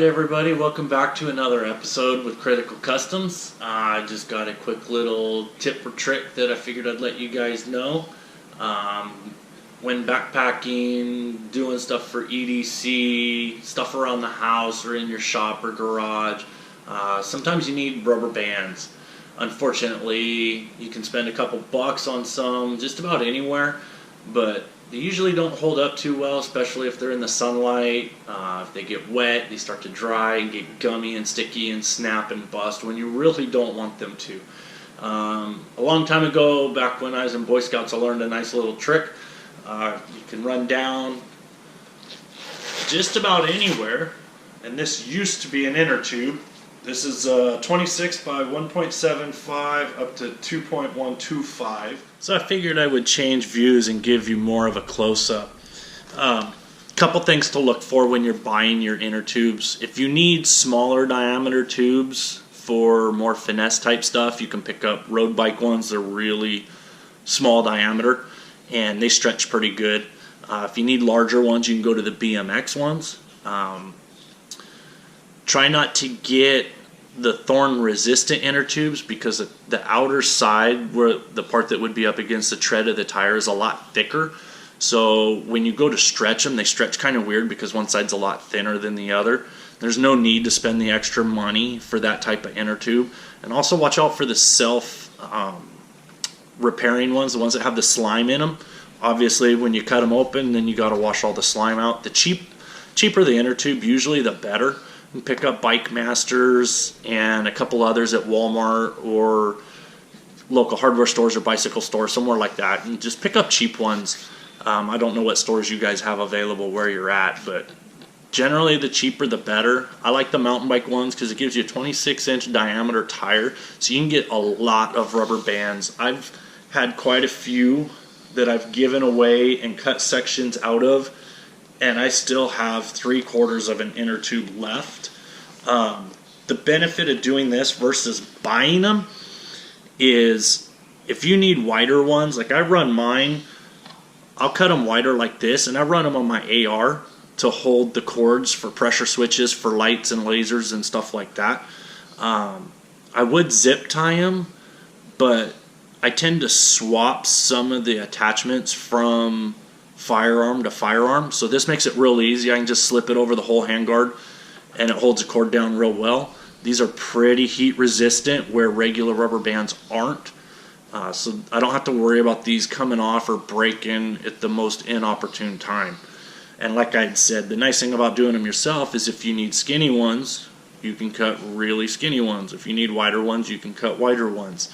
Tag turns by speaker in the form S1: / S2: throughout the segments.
S1: Alright everybody, welcome back to another episode with Critical Customs. I just got a quick little tip or trick that I figured I'd let you guys know. When backpacking, doing stuff for EDC, stuff around the house or in your shop or garage, sometimes you need rubber bands. Unfortunately, you can spend a couple bucks on some just about anywhere, but they usually don't hold up too well, especially if they're in the sunlight. If they get wet, they start to dry and get gummy and sticky and snap and bust when you really don't want them to. A long time ago, back when I was in Boy Scouts, I learned a nice little trick. You can run down just about anywhere, and this used to be an inner tube. This is 26 by 1.75 up to 2.125. So I figured I would change views and give you more of a close-up. Couple things to look for when you're buying your inner tubes. If you need smaller diameter tubes for more finesse type stuff, you can pick up road bike ones. They're really small diameter and they stretch pretty good. If you need larger ones, you can go to the BMX ones. Try not to get the thorn resistant inner tubes because the outer side, where the part that would be up against the tread of the tire, is a lot thicker. So when you go to stretch them, they stretch kind of weird because one side's a lot thinner than the other. There's no need to spend the extra money for that type of inner tube. And also watch out for the self repairing ones, the ones that have the slime in them. Obviously when you cut them open, then you got to wash all the slime out. The cheaper the inner tube, usually the better. You can pick up Bike Masters and a couple others at Walmart or local hardware stores or bicycle stores, somewhere like that, and just pick up cheap ones. I don't know what stores you guys have available where you're at, but generally the cheaper the better. I like the mountain bike ones because it gives you a 26-inch diameter tire, so you can get a lot of rubber bands. I've had quite a few that I've given away and cut sections out of, and I still have 3/4 of an inner tube left. The benefit of doing this versus buying them is if you need wider ones, like I run mine, I'll cut them wider like this, and I run them on my AR to hold the cords for pressure switches for lights and lasers and stuff like that. I would zip tie them, but I tend to swap some of the attachments from firearm to firearm, so this makes it real easy. I can just slip it over the whole handguard and it holds the cord down real well. These are pretty heat resistant where regular rubber bands aren't, so I don't have to worry about these coming off or breaking at the most inopportune time. And like I said, the nice thing about doing them yourself is if you need skinny ones, you can cut really skinny ones. If you need wider ones, you can cut wider ones.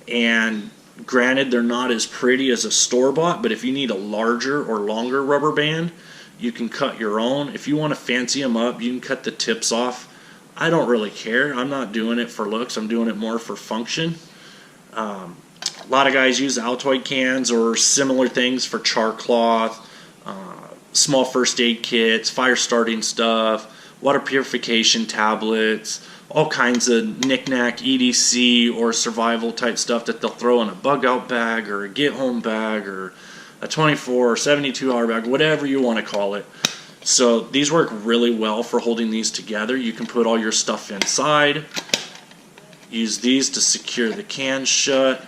S1: And granted, they're not as pretty as a store-bought, but if you need a larger or longer rubber band, you can cut your own. If you want to fancy them up, you can cut the tips off. I don't really care. I'm not doing it for looks. I'm doing it more for function. A lot of guys use Altoid cans or similar things for char cloth, small first aid kits, fire starting stuff, water purification tablets, all kinds of knick-knack EDC or survival type stuff that they'll throw in a bug out bag or a get home bag or a 24 or 72 hour bag, whatever you want to call it. So these work really well for holding these together. You can put all your stuff inside, use these to secure the can shut.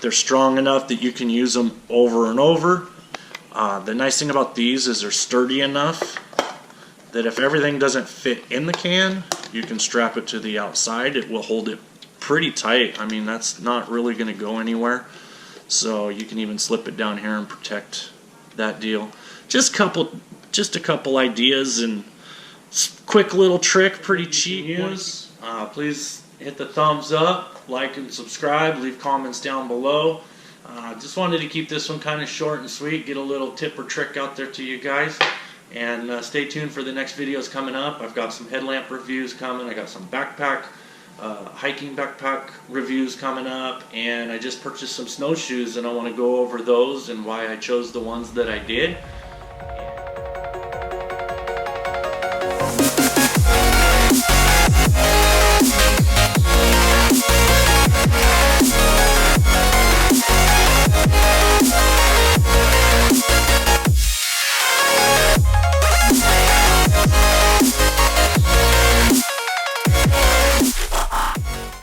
S1: They're strong enough that you can use them over and over. The nice thing about these is they're sturdy enough that if everything doesn't fit in the can, you can strap it to the outside. It will hold it pretty tight. I mean, that's not really going to go anywhere. So you can even slip it down here and protect that deal. Just a couple ideas and quick little trick, pretty cheap ones. Please hit the thumbs up, like and subscribe, leave comments down below. Just wanted to keep this one kind of short and sweet, get a little tip or trick out there to you guys. And stay tuned for the next videos coming up. I've got some headlamp reviews coming. I got some backpack, hiking backpack reviews coming up. And I just purchased some snowshoes and I want to go over those and why I chose the ones that I did.